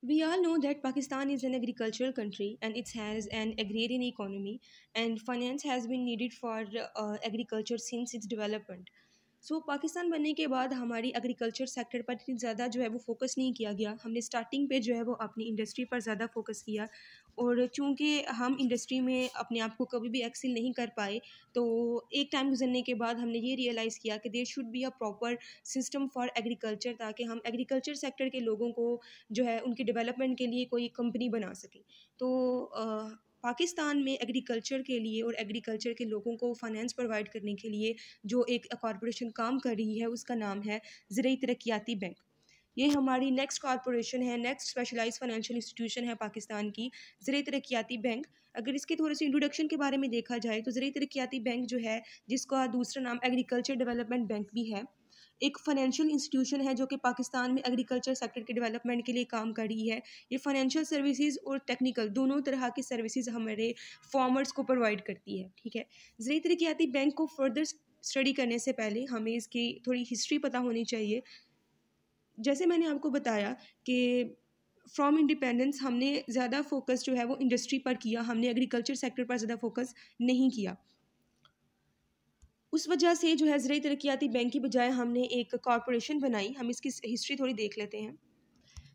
We all know that Pakistan is an agricultural country and it has an agrarian economy, and finance has been needed for agriculture since its development. सो पाकिस्तान बनने के बाद हमारी agriculture sector पर इतनी ज़्यादा जो है वो फोकस नहीं किया गया। हमने स्टार्टिंग पे जो है वो अपनी इंडस्ट्री पर ज़्यादा फोकस किया, और चूंकि हम इंडस्ट्री में अपने आप को कभी भी एक्सेल नहीं कर पाए, तो एक टाइम गुजरने के बाद हमने ये रियलाइज़ किया कि there should be a proper system for agriculture, ताकि हम एग्रीकल्चर सेक्टर के लोगों को जो है उनके डेवलपमेंट के लिए कोई कंपनी बना सकें। तो पाकिस्तान में एग्रीकल्चर के लिए और एग्रीकल्चर के लोगों को फाइनेंस प्रोवाइड करने के लिए जो एक कॉरपोरेशन काम कर रही है उसका नाम है ज़राई तरक्याती बैंक। ये हमारी नेक्स्ट कॉरपोरेशन है, नेक्स्ट स्पेशलाइज्ड फाइनेंशियल इंस्टीट्यूशन है पाकिस्तान की, ज़राई तरक्याती बैंक। अगर इसके थोड़े से इंट्रोडक्शन के बारे में देखा जाए तो ज़राई तरक्याती बैंक जो है, जिसका दूसरा नाम एग्रीकल्चर डेवलपमेंट बैंक भी है, एक फाइनेंशियल इंस्टीट्यूशन है जो कि पाकिस्तान में एग्रीकल्चर सेक्टर के डेवलपमेंट के लिए काम कर रही है। ये फाइनेंशियल सर्विसेज और टेक्निकल दोनों तरह की सर्विसेज हमारे फार्मर्स को प्रोवाइड करती है। ठीक है, ज़राई तरक्याती बैंक को फर्दर स्टडी करने से पहले हमें इसकी थोड़ी हिस्ट्री पता होनी चाहिए। जैसे मैंने आपको बताया कि फ्रॉम इंडिपेंडेंस हमने ज़्यादा फोकस जो है वो इंडस्ट्री पर किया, हमने एग्रीकल्चर सेक्टर पर ज़्यादा फोकस नहीं किया। उस वजह से जो है ज़राई तरक्याती बैंक की बजाय हमने एक कॉरपोरेशन बनाई। हम इसकी हिस्ट्री थोड़ी देख लेते हैं।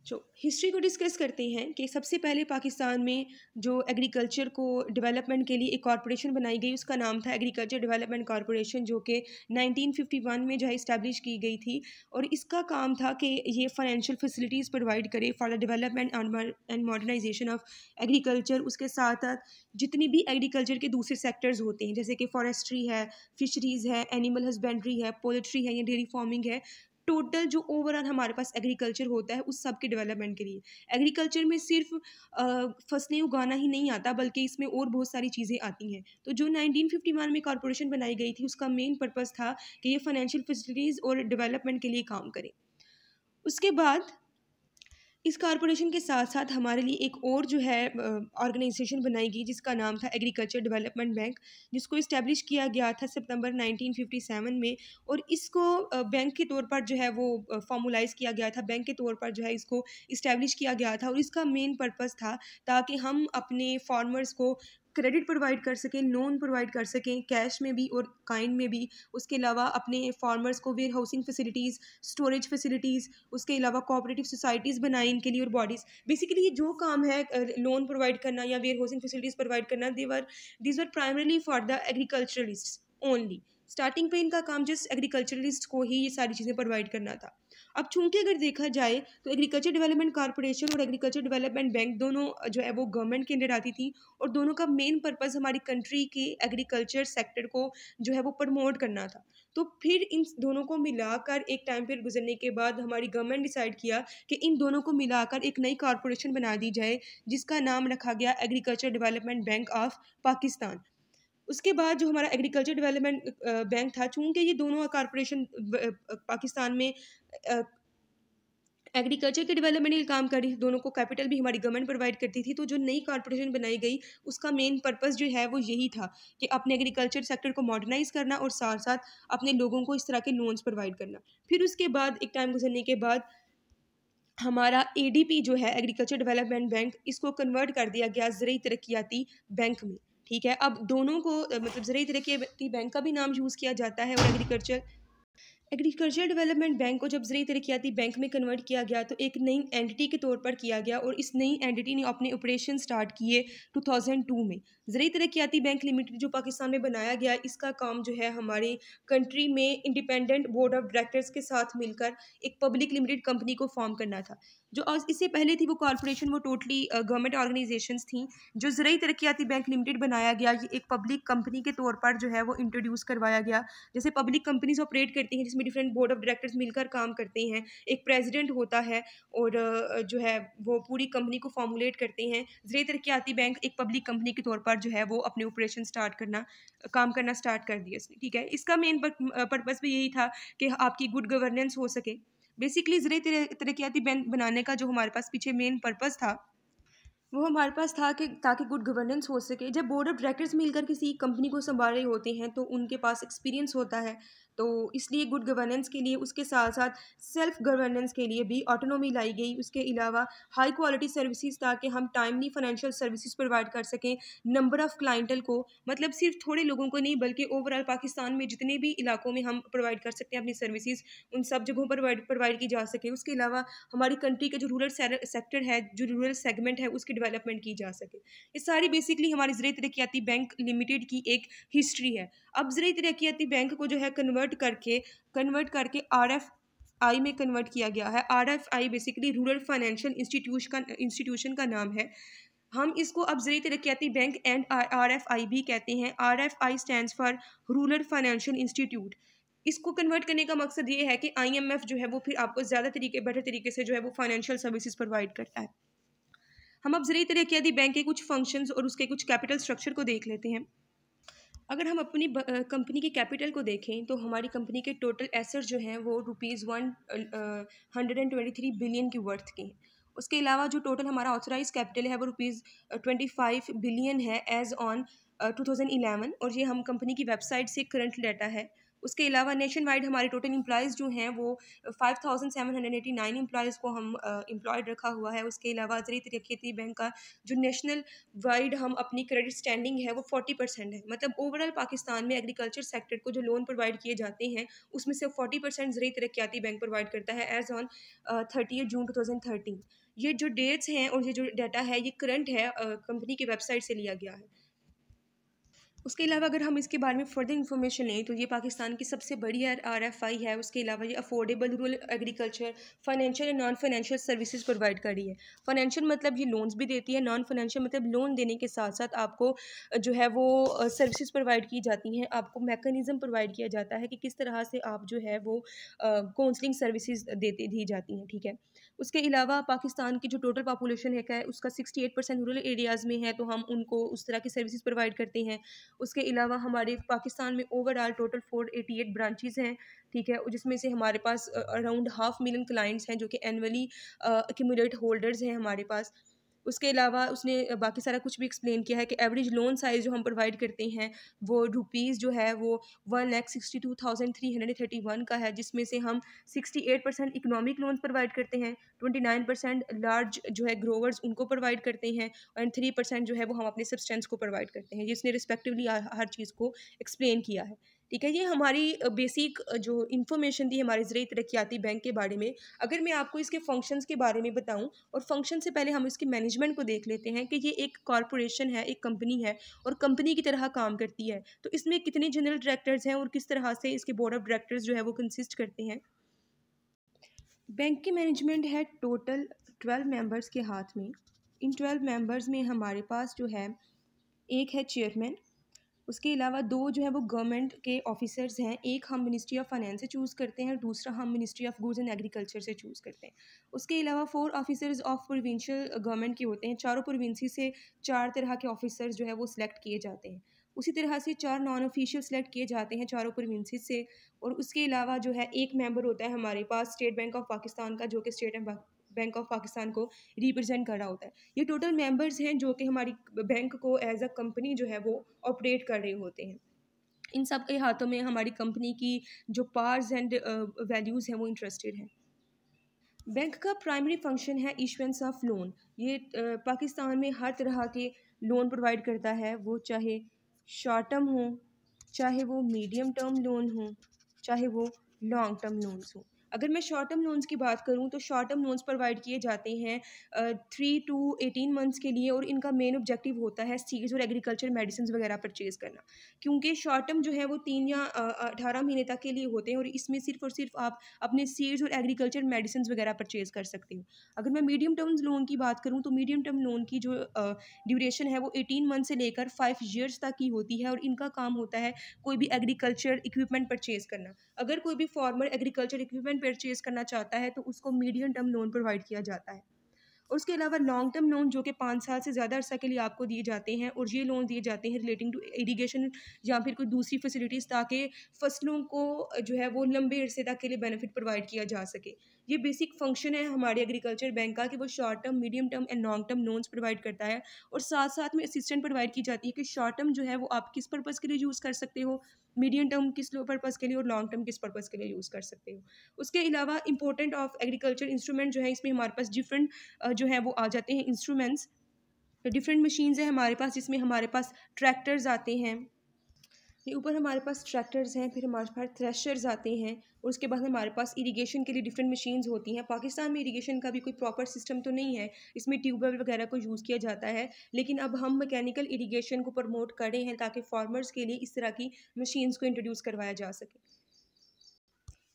जो हिस्ट्री को डिस्कस करते हैं कि सबसे पहले पाकिस्तान में जो एग्रीकल्चर को डेवलपमेंट के लिए एक कॉरपोरेशन बनाई गई, उसका नाम था एग्रीकल्चर डेवलपमेंट कॉरपोरेशन, जो कि 1951 में जो है इस्टेब्लिश की गई थी। और इसका काम था कि ये फाइनेंशियल फैसिलिटीज़ प्रोवाइड करे for the development and modernisation of agriculture. उसके साथ साथ जितनी भी एग्रीकल्चर के दूसरे सेक्टर्स होते हैं, जैसे कि फॉरेस्ट्री है, फिशरीज़ है, एनिमल हस्बेंड्री है, पोल्ट्री है या डेयरी फार्मिंग है, टोटल जो ओवरऑल हमारे पास एग्रीकल्चर होता है उस सब के डेवलपमेंट के लिए। एग्रीकल्चर में सिर्फ फसलें उगाना ही नहीं आता, बल्कि इसमें और बहुत सारी चीज़ें आती हैं। तो जो 1951 में कॉरपोरेशन बनाई गई थी, उसका मेन पर्पज़ था कि ये फाइनेंशियल फैसिलिटीज़ और डेवलपमेंट के लिए काम करे। उसके बाद इस कॉरपोरेशन के साथ साथ हमारे लिए एक और जो है ऑर्गेनाइजेशन बनाई गई, जिसका नाम था एग्रीकल्चर डेवलपमेंट बैंक, जिसको इस्टेब्लिश किया गया था सितंबर 1957 में। और इसको बैंक के तौर पर जो है वो फॉर्मुलाइज किया गया था, बैंक के तौर पर जो है इसको इस्टेब्लिश किया गया था। और इसका मेन पर्पज़ था ताकि हम अपने फार्मर्स को क्रेडिट प्रोवाइड कर सकें, लोन प्रोवाइड कर सकें, कैश में भी और काइंड में भी। उसके अलावा अपने फार्मर्स को warehousing facilities, storage facilities, उसके अलावा कोऑपरेटिव सोसाइटीज़ बनाई इनके लिए, और बॉडीज़। बेसिकली ये जो काम है लोन प्रोवाइड करना या वेयर हाउसिंग फैसिलिटीज़ प्रोवाइड करना, these were primarily for the agriculturalist only. Starting पे इनका काम जस्ट एग्रीकल्चरलिस्ट को ही ये सारी चीज़ें प्रोवाइड करना था। अब चूंकि अगर देखा जाए तो एग्रीकल्चर डेवलपमेंट कॉरपोरेशन और एग्रीकल्चर डेवलपमेंट बैंक दोनों जो है वो गवर्नमेंट के अंडर आती थी, और दोनों का मेन पर्पज़ हमारी कंट्री के एग्रीकल्चर सेक्टर को जो है वो प्रमोट करना था। तो फिर इन दोनों को मिलाकर एक टाइम पीरियड गुजरने के बाद हमारी गवर्नमेंट डिसाइड किया कि इन दोनों को मिलाकर एक नई कॉरपोरेशन बना दी जाए, जिसका नाम रखा गया agriculture development bank of Pakistan. उसके बाद जो हमारा एग्रीकल्चर डेवलपमेंट बैंक था, चूंकि ये दोनों कॉरपोरेशन पाकिस्तान में एग्रीकल्चर के डेवलपमेंट के लिए काम कर रही थी, दोनों को कैपिटल भी हमारी गवर्नमेंट प्रोवाइड करती थी। तो जो नई कॉरपोरेशन बनाई गई, उसका मेन पर्पस जो है वो यही था कि अपने एग्रीकल्चर सेक्टर को मॉडर्नाइज करना और साथ साथ अपने लोगों को इस तरह के लोन्स प्रोवाइड करना। फिर उसके बाद एक टाइम गुजरने के बाद हमारा एडीपी जो है एग्रीकल्चर डेवलपमेंट बैंक, इसको कन्वर्ट कर दिया गया ज़राई तरक्याती बैंक में। ठीक है, अब दोनों को मतलब ज़राई तरक्याती बैंक का भी नाम यूज़ किया जाता है, और एग्रीकल्चर डेवलपमेंट बैंक को जब ज़राई तरक्याती बैंक में कन्वर्ट किया गया तो एक नई एंटिटी के तौर पर किया गया, और इस नई एंटिटी ने अपने ऑपरेशन स्टार्ट किए 2002 में। ज़राई तरक्याती बैंक लिमिटेड जो पाकिस्तान में बनाया गया, इसका काम जो है हमारी कंट्री में इंडिपेंडेंट बोर्ड ऑफ डायरेक्टर्स के साथ मिलकर एक पब्लिक लिमिटेड कंपनी को फॉर्म करना था। जो आज इससे पहले थी वो कॉरपोरेशन, वो टोटली गवर्नमेंट ऑर्गेनाइजेशंस थी। जो ज़राई तरक्याती बैंक लिमिटेड बनाया गया, ये एक पब्लिक कंपनी के तौर पर जो है वो इंट्रोड्यूस करवाया गया। जैसे पब्लिक कंपनीज ऑपरेट करती हैं, जिसमें डिफरेंट बोर्ड ऑफ डायरेक्टर्स मिलकर काम करते हैं, एक प्रेसिडेंट होता है, और जो है वो पूरी कंपनी को फॉर्मुलेट करते हैं। ज़राई तरक्याती बैंक एक पब्लिक कंपनी के तौर पर जो है वो अपने ऑपरेशन काम करना स्टार्ट कर दिया इसने। ठीक है, इसका मेन पर्पज़ भी यही था कि आपकी गुड गवर्नेंस हो सके। बेसिकली ज़राई तरक्याती बैंक बनाने का जो हमारे पास पीछे मेन पर्पज़ था, वो हमारे पास था कि ताकि गुड गवर्नेंस हो सके। जब बोर्ड ऑफ डायरेक्टर्स मिलकर किसी कंपनी को संभाल रहे होते हैं तो उनके पास एक्सपीरियंस होता है, तो इसलिए गुड गवर्नेंस के लिए, उसके साथ साथ सेल्फ गवर्नेंस के लिए भी ऑटोनॉमी लाई गई। उसके अलावा हाई क्वालिटी सर्विसेज, ताकि हम टाइमली फाइनेंशियल सर्विसेज प्रोवाइड कर सकें नंबर ऑफ़ क्लाइंटल को, मतलब सिर्फ थोड़े लोगों को नहीं बल्कि ओवरऑल पाकिस्तान में जितने भी इलाकों में हम प्रोवाइड कर सकते हैं अपनी सर्विसेज, उन सब जगहों पर प्रोवाइड की जा सके। उसके अलावा हमारी कंट्री का जो रूरल सेक्टर है, जो रूरल सेगमेंट है, उसकी डेवलपमेंट की जा सके। ये सारी बेसिकली हमारी ज़राई तरक्याती बैंक लिमिटेड की एक हिस्ट्री है। अब ज़राई तरक्याती बैंक को जो है कन्वर्ट करके RFI में कन्वर्ट किया गया है। RFI basically rural financial institution का नाम है। हम इसको अब ज़राई तरक्याती बैंक एंड RFI भी कहते हैं। RFI stands for rural financial institute. इसको कन्वर्ट करने का मकसद ये है कि IMF जो है वो फिर आपको बेटर तरीके से जो है वो फाइनेंशियल सर्विसेज प्रोवाइड करता है। हम अब ज़राई तरक्याती बैंक के कुछ फंक्शंस और उसके कुछ कैपिटल स्ट्रक्चर को देख लेते हैं। अगर हम अपनी कंपनी के कैपिटल को देखें तो हमारी कंपनी के टोटल एसेट्स जो हैं वो ₹123 बिलियन की वर्थ के हैं। उसके अलावा जो टोटल हमारा ऑथराइज कैपिटल है वो ₹25 बिलियन है एज़ ऑन 2011, और ये हम कंपनी की वेबसाइट से करंट डाटा है। उसके अलावा नेशन वाइड हमारे टोटल एम्प्लॉयज़ जो हैं वो 5789 एम्प्लॉयज़ को हम एम्प्लॉयड रखा हुआ है। उसके अलावा ज़राई तरक्याती बैंक का जो नेशनल वाइड हम अपनी क्रेडिट स्टैंडिंग है वो 40% है। मतलब ओवरऑल पाकिस्तान में एग्रीकल्चर सेक्टर को जो लोन प्रोवाइड किए जाते हैं उसमें से 40% ज़राई तरक्याती बैंक प्रोवाइड करता है एज़ ऑन 30 जून 2013। ये जो डेट्स हैं और ये जो डाटा है ये करंट है, कंपनी की वेबसाइट से लिया गया है। उसके अलावा अगर हम इसके बारे में फ़र्दर इन्फॉर्मेशन लें तो ये पाकिस्तान की सबसे बड़ी RFI है। उसके अलावा ये affordable rural agriculture, financial and non financial services provide कर रही है। फाइनेंशियल मतलब ये लोन्स भी देती है, नॉन फाइनेंशियल मतलब लोन देने के साथ साथ आपको जो है वो सर्विसेज प्रोवाइड की जाती हैं। आपको मैकेनिज़्म प्रोवाइड किया जाता है कि किस तरह से आप जो है वो काउंसलिंग सर्विसेज दी जाती हैं, ठीक है। उसके अलावा पाकिस्तान की जो टोटल पॉपुलेशन है उसका 68% रूरल एरियाज़ में है, तो हम उनको उस तरह की सर्विसेज प्रोवाइड करते हैं। उसके अलावा हमारे पाकिस्तान में ओवरऑल टोटल 488 ब्रांचेज़ हैं, ठीक है, जिसमें से हमारे पास अराउंड 500,000 क्लाइंट्स हैं जो कि एनुअली एक्यूमुलेट होल्डर्स हैं हमारे पास। उसके अलावा उसने बाकी सारा कुछ भी एक्सप्लेन किया है कि एवरेज लोन साइज़ जो हम प्रोवाइड करते हैं वो रुपीज़ जो है वो 1,62,331 का है, जिसमें से हम 68% इकोनॉमिक लोन्स प्रोवाइड करते हैं, 29% लार्ज जो है ग्रोवर्स उनको प्रोवाइड करते हैं, एंड 3% जो है वो हम अपने सब्सटेंस को प्रोवाइड करते हैं। जिसने रिस्पेक्टिवली हर चीज़ को एक्सप्लेन किया है, ठीक है। ये हमारी बेसिक जो इन्फॉर्मेशन थी हमारे ज़राई तरक्याती बैंक के बारे में। अगर मैं आपको इसके फंक्शंस के बारे में बताऊं, और फंक्शन से पहले हम इसकी मैनेजमेंट को देख लेते हैं कि ये एक कॉरपोरेशन है, एक कंपनी है और कंपनी की तरह काम करती है। तो इसमें कितने जनरल डायरेक्टर्स हैं और किस तरह से इसके बोर्ड ऑफ डायरेक्टर्स जो है वो कंसिस्ट करते हैं। बैंक की मैनेजमेंट है टोटल 12 मेंबर्स के हाथ में। इन 12 मेंबर्स में हमारे पास जो है एक है चेयरमैन, उसके अलावा 2 जो है वो गवर्नमेंट के ऑफिसर्स हैं। एक हम मिनिस्ट्री ऑफ फाइनेंस से चूज़ करते हैं, दूसरा हम ministry of goods and agriculture से चूज़ करते हैं। उसके अलावा 4 ऑफिसर्स ऑफ प्रोविंशियल गवर्नमेंट के होते हैं। चारों प्रोविंसी से 4 तरह के ऑफिसर्स जो है वो सिलेक्ट किए जाते हैं। उसी तरह से 4 नॉन ऑफिशियल सेलेक्ट किए जाते हैं चारों प्रोविंसी से। और उसके अलावा जो है एक मेंबर होता है हमारे पास स्टेट बैंक ऑफ पाकिस्तान का, जो कि स्टेट बैंक ऑफ पाकिस्तान को रिप्रेजेंट कर रहा होता है। ये टोटल मेंबर्स हैं जो कि हमारी बैंक को एज अ कंपनी जो है वो ऑपरेट कर रहे होते हैं। इन सब के हाथों में हमारी कंपनी की जो पावर्स एंड वैल्यूज़ हैं वो इंटरेस्टेड हैं। बैंक का प्राइमरी फंक्शन है इशुएंस ऑफ लोन। ये पाकिस्तान में हर तरह के लोन प्रोवाइड करता है, वो चाहे शॉर्ट टर्म हो, चाहे वो मीडियम टर्म लोन हो, चाहे वो लॉन्ग टर्म लोन्स हो। अगर मैं शॉर्ट टर्म लोन्स की बात करूं तो शॉर्ट टर्म लोन्स प्रोवाइड किए जाते हैं 3 to 18 मंथ्स के लिए, और इनका मेन ऑब्जेक्टिव होता है सीड्स और एग्रीकल्चर मेडिसिन वगैरह परचेज़ करना। क्योंकि शॉर्ट टर्म जो है वो 3 या 18 महीने तक के लिए होते हैं, और इसमें सिर्फ और सिर्फ आप अपने सीड्स और एग्रीकल्चर मेडिसिन वगैरह परचेज़ कर सकते हो। अगर मैं मीडियम टर्म लोन की बात करूँ तो मीडियम टर्म लोन की जो ड्यूरेशन है वो 18 मंथ से लेकर 5 ईयर्स तक की होती है, और इनका काम होता है कोई भी एग्रीकल्चर इक्विपमेंट परचेज़ करना। अगर कोई भी फार्मर एग्रीकल्चर इक्विपमेंट परचेज़ करना चाहता है तो उसको मीडियम टर्म लोन प्रोवाइड किया जाता है। और उसके अलावा लॉन्ग टर्म लोन जो कि 5 साल से ज़्यादा अरसा के लिए आपको दिए जाते हैं, और ये लोन दिए जाते हैं रिलेटिंग टू इरीगेशन या फिर कोई दूसरी फैसिलिटीज़, ताकि फसलों को जो है वो लंबे अरसे तक के लिए बेनिफिट प्रोवाइड किया जा सके। ये बेसिक फंक्शन है हमारे एग्रीकल्चर बैंक का कि वो short term, medium term and long term loans provide करता है, और साथ साथ में असिस्टेंट प्रोवाइड की जाती है कि शॉर्ट टर्म जो है वो आप किस पर्पज़ के लिए यूज़ कर सकते हो, मीडियम टर्म किस पर्पज़ के लिए, और लॉन्ग टर्म किस पर्पज़ के लिए यूज़ कर सकते हो। उसके अलावा इंपॉर्टेंट ऑफ एग्रीकल्चर इंस्ट्रूमेंट जो है, इसमें हमारे पास डिफरेंट जो है वो आ जाते हैं इंस्ट्रूमेंट्स, डिफरेंट मशीन्स हैं हमारे पास, जिसमें हमारे पास ट्रैक्टर्स आते हैं, ये ऊपर हमारे पास ट्रैक्टर्स हैं, फिर हमारे पास थ्रेशर्स आते हैं, और उसके बाद हमारे पास इरिगेशन के लिए डिफरेंट मशीन्स होती हैं। पाकिस्तान में इरिगेशन का भी कोई प्रॉपर सिस्टम तो नहीं है, इसमें ट्यूबवेल वगैरह को यूज़ किया जाता है, लेकिन अब हम मैकेनिकल इरिगेशन को प्रमोट कर रहे हैं ताकि फार्मर्स के लिए इस तरह की मशीन्स को इंट्रोड्यूस करवाया जा सके।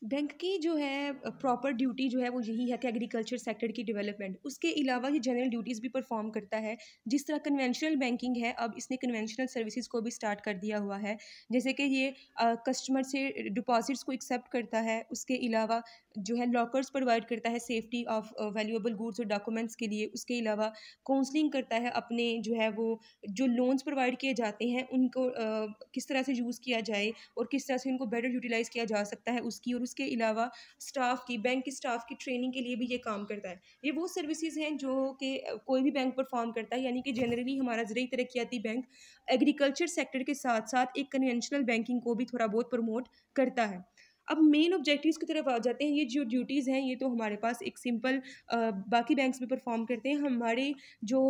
बैंक की जो है प्रॉपर ड्यूटी जो है वो यही है कि एग्रीकल्चर सेक्टर की डेवलपमेंट, उसके अलावा ये जनरल ड्यूटीज़ भी परफॉर्म करता है। जिस तरह कन्वेंशनल बैंकिंग है, अब इसने कन्वेंशनल सर्विसेज को भी स्टार्ट कर दिया हुआ है, जैसे कि ये कस्टमर से डिपॉजिट्स को एक्सेप्ट करता है, उसके अलावा जो है लॉकर्स प्रोवाइड करता है सेफ्टी ऑफ वैल्यूएबल गुड्स और डॉक्यूमेंट्स के लिए, उसके अलावा काउंसलिंग करता है अपने जो है वो जो लोन्स प्रोवाइड किए जाते हैं उनको किस तरह से यूज़ किया जाए और किस तरह से उनको बेटर यूटिलाइज़ किया जा सकता है उसकी, और उसके अलावा स्टाफ की, बैंक की स्टाफ की ट्रेनिंग के लिए भी ये काम करता है। ये वो सर्विसेज हैं जो कि कोई भी बैंक परफॉर्म करता है, यानी कि जनरली हमारा ज़राई तरक्याती बैंक एग्रीकल्चर सेक्टर के साथ साथ एक कन्वेंशनल बैंकिंग को भी थोड़ा बहुत प्रमोट करता है। अब मेन ऑब्जेक्टिव्स की तरफ आ जाते हैं। ये जो ड्यूटीज़ हैं ये तो हमारे पास एक सिंपल बाकी बैंक्स में परफॉर्म करते हैं। हमारे जो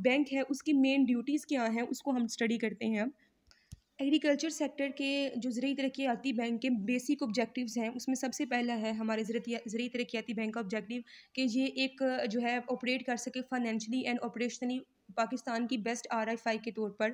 बैंक है उसकी मेन ड्यूटीज़ क्या हैं उसको हम स्टडी करते हैं अब। एग्रीकल्चर सेक्टर के जो ज़राई तरक्याती बैंक के बेसिक ऑब्जेक्टिव्स हैं उसमें सबसे पहला है हमारे ज़राई तरक्याती बैंक का ऑब्जेक्टिव कि ये एक जो है ऑपरेट कर सके फाइनेंशियली एंड ऑपरेशनली पाकिस्तान की बेस्ट RFI के तौर पर,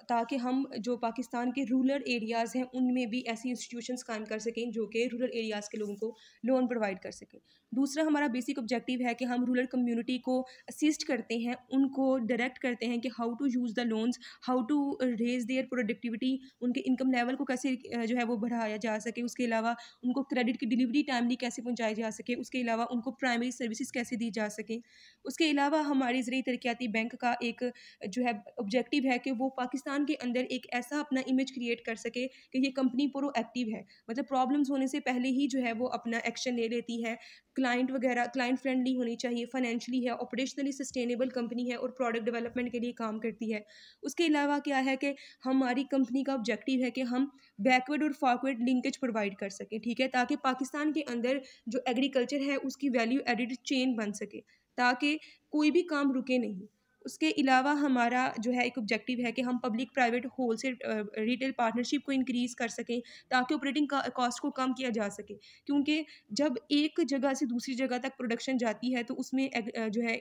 ताकि हम जो पाकिस्तान के रूरल एरियाज़ हैं उनमें भी ऐसी इंस्टीट्यूशंस कायम कर सकें जो कि रूरल एरियाज़ के लोगों को लोन प्रोवाइड कर सकें। दूसरा हमारा बेसिक ऑब्जेक्टिव है कि हम रूरल कम्युनिटी को असिस्ट करते हैं, उनको डायरेक्ट करते हैं कि how to use the loans, how to raise their productivity, उनके इनकम लेवल को कैसे जो है वो बढ़ाया जा सके, उसके अलावा उनको क्रेडिट की डिलीवरी टाइमली कैसे पहुंचाई जा सके, उसके अलावा उनको प्राइमरी सर्विसेज कैसे दी जा सके। उसके अलावा हमारी ज़राई तरक्याती बैंक का एक जो है ऑब्जेक्टिव है कि वो पाकिस्तान के अंदर एक ऐसा अपना इमेज क्रिएट कर सके कि ये कंपनी प्रोएक्टिव है, मतलब प्रॉब्लम्स होने से पहले ही जो है वो अपना एक्शन ले लेती है, क्लाइंट वगैरह क्लाइंट फ्रेंडली होनी चाहिए, फाइनेंशियली है, ऑपरेशनली सस्टेनेबल कंपनी है और प्रोडक्ट डेवलपमेंट के लिए काम करती है। उसके अलावा क्या है कि हमारी कंपनी का ऑब्जेक्टिव है कि हम बैकवर्ड और फॉरवर्ड लिंकेज प्रोवाइड कर सकें, ठीक है, ताकि पाकिस्तान के अंदर जो एग्रीकल्चर है उसकी वैल्यू एडिड चेन बन सके, ताकि कोई भी काम रुके नहीं। उसके अलावा हमारा जो है एक ऑब्जेक्टिव है कि हम public private wholesale retail partnership को इंक्रीज़ कर सकें, ताकि ऑपरेटिंग कॉस्ट को कम किया जा सके, क्योंकि जब एक जगह से दूसरी जगह तक प्रोडक्शन जाती है तो उसमें जो है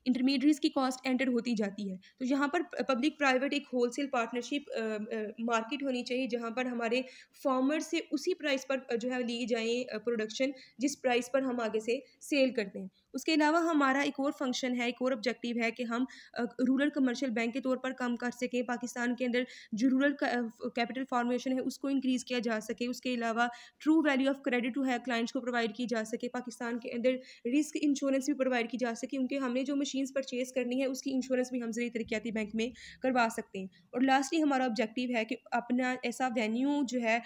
इंटरमीडिएट्स की कॉस्ट एंटर होती जाती है। तो यहाँ पर पब्लिक प्राइवेट एक होलसेल पार्टनरशिप मार्केट होनी चाहिए, जहाँ पर हमारे फार्मर से उसी प्राइस पर जो है ली जाए प्रोडक्शन जिस प्राइस पर हम आगे से सेल करते हैं। उसके अलावा हमारा एक और फंक्शन है, एक और ऑब्जेक्टिव है कि हम रूरल कमर्शियल बैंक के तौर पर काम कर सकें, पाकिस्तान के अंदर जो रूरल कैपिटल फॉर्मेशन है उसको इंक्रीज़ किया जा सके, उसके अलावा true value of credit to है क्लाइंट्स को प्रोवाइड की जा सके, पाकिस्तान के अंदर रिस्क इंश्योरेंस भी प्रोवाइड की जा सके, क्योंकि हमने जो मशीन्स परचेज करनी है उसकी इंश्योरेंस भी हम ज़राई तरक्याती बैंक में करवा सकते हैं। और लास्टली हमारा ऑब्जेक्टिव है कि अपना ऐसा वेन्यू जो है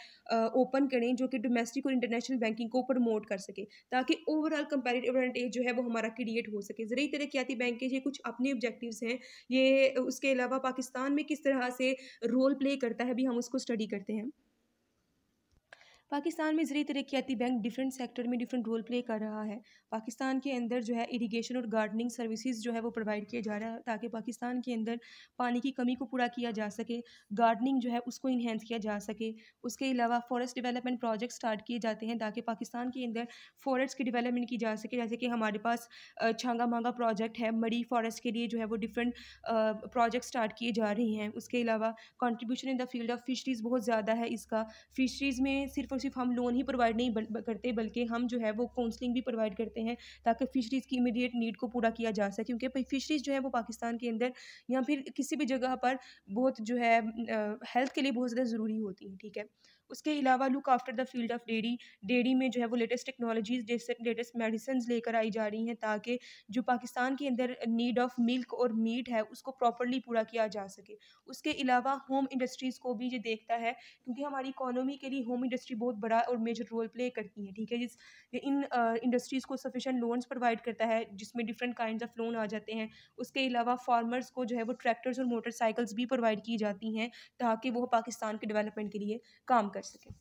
ओपन करें जो कि डोमेस्टिक और इंटरनेशनल बैंकिंग को प्रमोट कर सके, ताकि ओवरऑल कंपैरेटिव एडवांटेज जो है वो हमारा क्रिएट हो सके। ज़राई तरक्याती बैंक के ये कुछ अपने ऑब्जेक्टिव्स हैं। ये उसके अलावा पाकिस्तान में किस तरह से रोल प्ले करता है भी हम उसको स्टडी करते हैं। पाकिस्तान में ज़राई तरक्याती बैंक डिफरेंट सेक्टर में डिफरेंट रोल प्ले कर रहा है। पाकिस्तान के अंदर जो है इरिगेशन और गार्डनिंग सर्विसेज जो है वो प्रोवाइड किया जा रहा है, ताकि पाकिस्तान के अंदर पानी की कमी को पूरा किया जा सके, गार्डनिंग जो है उसको इन्हेंस किया जा सके। उसके अलावा फॉरेस्ट डेवलपमेंट प्रोजेक्ट स्टार्ट किए जाते हैं ताकि पाकिस्तान के अंदर फॉरेस्ट की डेवलपमेंट की जा सके, जैसे कि हमारे पास छांगा मांगा प्रोजेक्ट है, मरी फॉरेस्ट के लिए जो है वो डिफरेंट प्रोजेक्ट स्टार्ट किए जा रहे हैं। उसके अलावा contribution in the field of fisheries बहुत ज़्यादा है इसका। फिशरीज़ में सिर्फ और सिर्फ हम लोन ही प्रोवाइड नहीं करते, बल्कि हम जो है वो काउंसलिंग भी प्रोवाइड करते हैं, ताकि फिशरीज़ की इमीडिएट नीड को पूरा किया जा सके, क्योंकि फिशरीज़ जो है वो पाकिस्तान के अंदर या फिर किसी भी जगह पर बहुत जो है हेल्थ के लिए बहुत ज़्यादा ज़रूरी होती हैं, ठीक है। उसके अलावा look after the field of dairy, dairy में जो है वो लेटेस्ट टेक्नोलॉजीज़, जैसे लेटेस्ट मेडिसिन लेकर आई जा रही हैं ताकि जो पाकिस्तान के अंदर नीड ऑफ मिल्क और मीट है उसको प्रॉपरली पूरा किया जा सके। उसके अलावा होम इंडस्ट्रीज़ को भी ये देखता है, क्योंकि हमारी इकोनॉमी के लिए होम इंडस्ट्री बहुत बड़ा और मेजर रोल प्ले करती है, ठीक है। इन इंडस्ट्रीज़ को सफिशेंट लोन्स प्रोवाइड करता है, जिसमें डिफरेंट काइंड्स ऑफ लोन आ जाते हैं। उसके अलावा फार्मर्स को जो है वो ट्रैक्टर्स और मोटरसाइकिल्स भी प्रोवाइड की जाती हैं ताकि वो पाकिस्तान के डेवलपमेंट के लिए काम कर सकें।